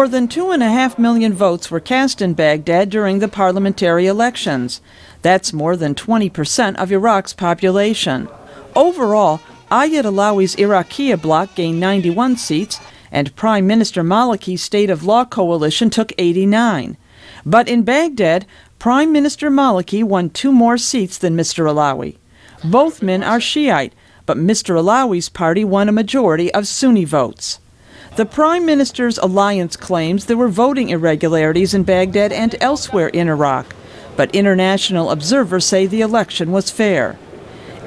More than 2.5 million votes were cast in Baghdad during the parliamentary elections. That's more than 20% of Iraq's population. Overall, Ayad Allawi's Iraqiya bloc gained 91 seats, and Prime Minister Maliki's State of Law coalition took 89. But in Baghdad, Prime Minister Maliki won 2 more seats than Mr. Allawi. Both men are Shiite, but Mr. Allawi's party won a majority of Sunni votes. The Prime Minister's alliance claims there were voting irregularities in Baghdad and elsewhere in Iraq, but international observers say the election was fair.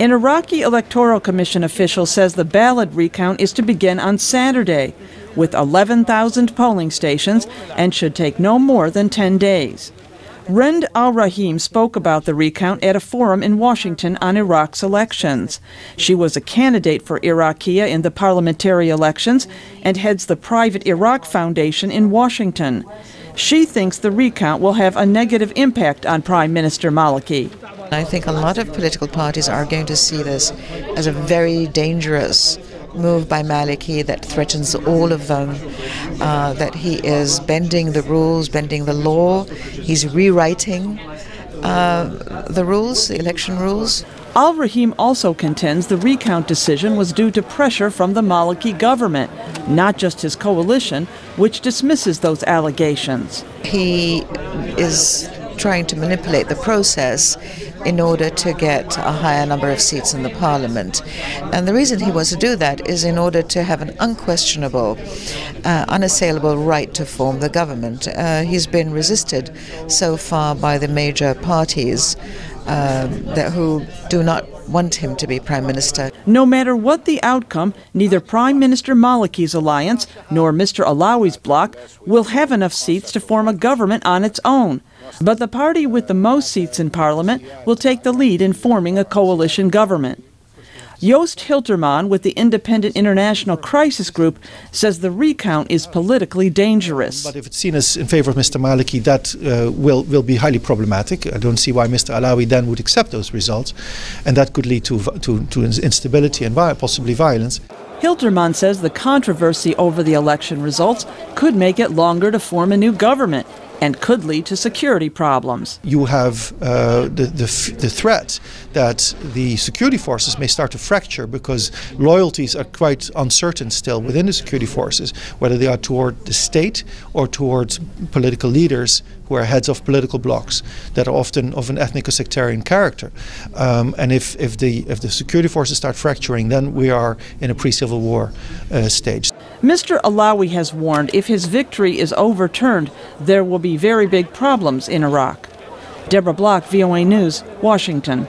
An Iraqi Electoral Commission official says the ballot recount is to begin on Saturday, with 11,000 polling stations, and should take no more than 10 days. Rend al-Rahim spoke about the recount at a forum in Washington on Iraq's elections. She was a candidate for Iraqiya in the parliamentary elections and heads the private Iraq Foundation in Washington. She thinks the recount will have a negative impact on Prime Minister Maliki. I think a lot of political parties are going to see this as a very dangerous move by Maliki that threatens all of them, that he is bending the rules, bending the law, he's rewriting the rules, the election rules. Al-Rahim also contends the recount decision was due to pressure from the Maliki government, not just his coalition, which dismisses those allegations. He is trying to manipulate the process in order to get a higher number of seats in the parliament. And the reason he wants to do that is in order to have an unquestionable, unassailable right to form the government. He's been resisted so far by the major parties who do not want him to be Prime Minister. No matter what the outcome, neither Prime Minister Maliki's alliance nor Mr. Allawi's bloc will have enough seats to form a government on its own. But the party with the most seats in Parliament will take the lead in forming a coalition government. Joost Hilterman with the Independent International Crisis Group says the recount is politically dangerous. But if it's seen as in favor of Mr. Maliki, that will be highly problematic. I don't see why Mr. Allawi then would accept those results, and that could lead to instability and possibly violence. Hilterman says the controversy over the election results could make it longer to form a new government and could lead to security problems. You have the threat that the security forces may start to fracture because loyalties are quite uncertain still within the security forces, whether they are toward the state or towards political leaders who are heads of political blocs that are often of an ethnic or sectarian character. And if the security forces start fracturing, then we are in a pre-civil war stage. Mr. Allawi has warned if his victory is overturned, there will be very big problems in Iraq. Deborah, VOA News, Washington.